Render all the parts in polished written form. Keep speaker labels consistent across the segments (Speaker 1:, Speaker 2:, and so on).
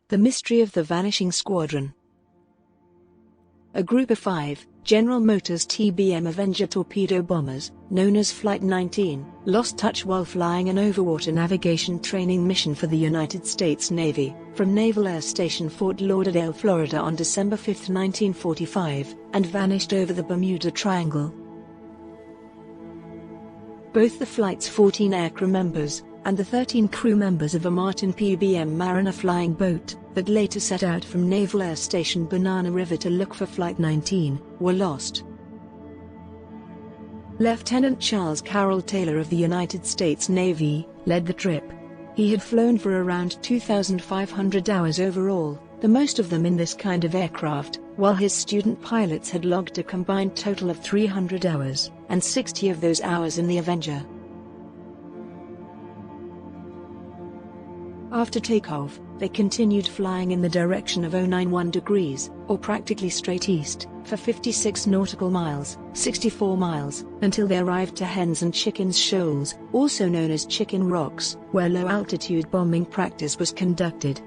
Speaker 1: The Mystery of the Vanishing Squadron. A group of 5 General Motors TBM Avenger torpedo bombers, known as Flight 19, lost touch while flying an overwater navigation training mission for the United States Navy, from Naval Air Station Fort Lauderdale, Florida on December 5, 1945, and vanished over the Bermuda Triangle. Both the flight's 14 aircrew members, and the 13 crew members of a Martin PBM Mariner flying boat, that later set out from Naval Air Station Banana River to look for Flight 19, were lost. Lieutenant Charles Carroll Taylor of the United States Navy led the trip. He had flown for around 2,500 hours overall, the most of them in this kind of aircraft, while his student pilots had logged a combined total of 300 hours, and 60 of those hours in the Avenger. After takeoff, they continued flying in the direction of 091 degrees, or practically straight east, for 56 nautical miles, 64 miles, until they arrived to Hens and Chickens Shoals, also known as Chicken Rocks, where low-altitude bombing practice was conducted.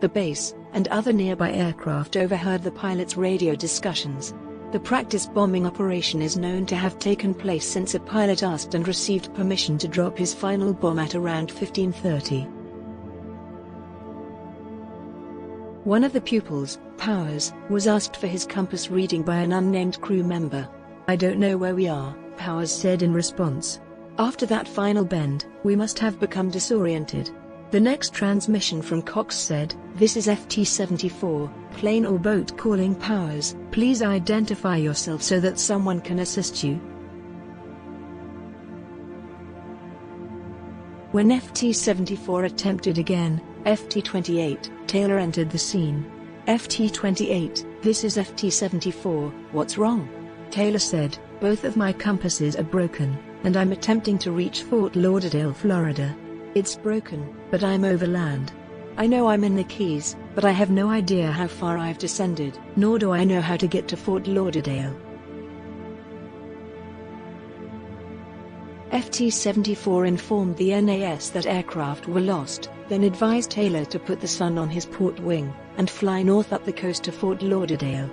Speaker 1: The base, and other nearby aircraft overheard the pilots' radio discussions. The practice bombing operation is known to have taken place since a pilot asked and received permission to drop his final bomb at around 15:30. One of the pupils, Powers, was asked for his compass reading by an unnamed crew member. "I don't know where we are," Powers said in response. "After that final bend, we must have become disoriented." The next transmission from Cox said, "This is FT-74, plane or boat calling Powers, please identify yourself so that someone can assist you." When FT-74 attempted again, FT-28, Taylor entered the scene. "FT-28, this is FT-74, what's wrong?" Taylor said, "Both of my compasses are broken, and I'm attempting to reach Fort Lauderdale, Florida. It's broken, but I'm over land. I know I'm in the Keys, but I have no idea how far I've descended, nor do I know how to get to Fort Lauderdale." FT-74 informed the NAS that aircraft were lost, then advised Taylor to put the sun on his port wing, and fly north up the coast to Fort Lauderdale.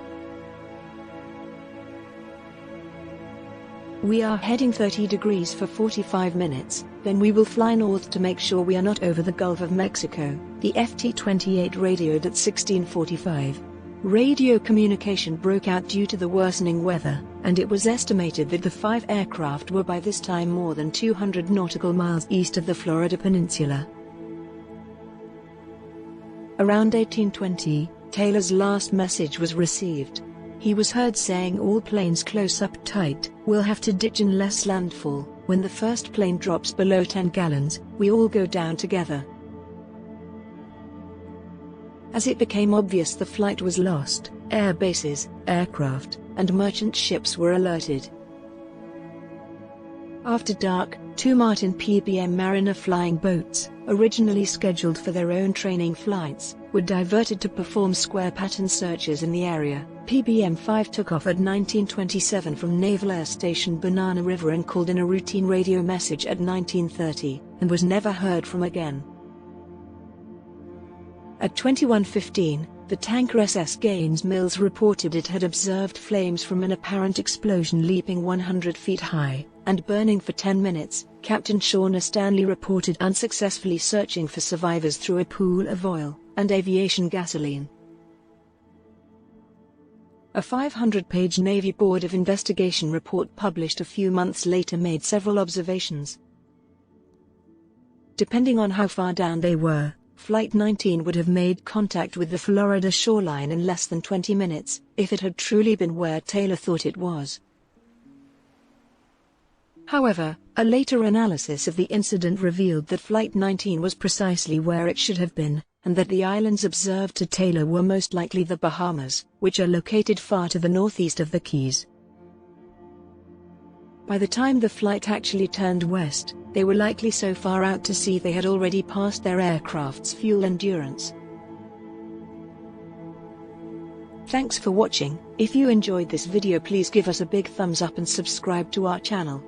Speaker 1: "We are heading 30 degrees for 45 minutes, then we will fly north to make sure we are not over the Gulf of Mexico," the FT-28 radioed at 16:45. Radio communication broke out due to the worsening weather, and it was estimated that the 5 aircraft were by this time more than 200 nautical miles east of the Florida Peninsula. Around 1820, Taylor's last message was received. He was heard saying, "All planes close up tight, we'll have to ditch unless landfall. When the first plane drops below 10 gallons, we all go down together." As it became obvious the flight was lost, air bases, aircraft, and merchant ships were alerted. After dark, 2 Martin PBM Mariner flying boats, originally scheduled for their own training flights, were diverted to perform square pattern searches in the area. PBM-5 took off at 19:27 from Naval Air Station Banana River and called in a routine radio message at 19:30, and was never heard from again. At 21:15, the tanker SS Gaines Mills reported it had observed flames from an apparent explosion leaping 100 feet high, and burning for 10 minutes. Captain Shauna Stanley reported unsuccessfully searching for survivors through a pool of oil and aviation gasoline. A 500-page Navy Board of Investigation report published a few months later made several observations. Depending on how far down they were, Flight 19 would have made contact with the Florida shoreline in less than 20 minutes, if it had truly been where Taylor thought it was. However, a later analysis of the incident revealed that Flight 19 was precisely where it should have been, and that the islands observed to Taylor were most likely the Bahamas, which are located far to the northeast of the Keys. By the time the flight actually turned west, they were likely so far out to sea they had already passed their aircraft's fuel endurance. Thanks for watching. If you enjoyed this video, please give us a big thumbs up and subscribe to our channel.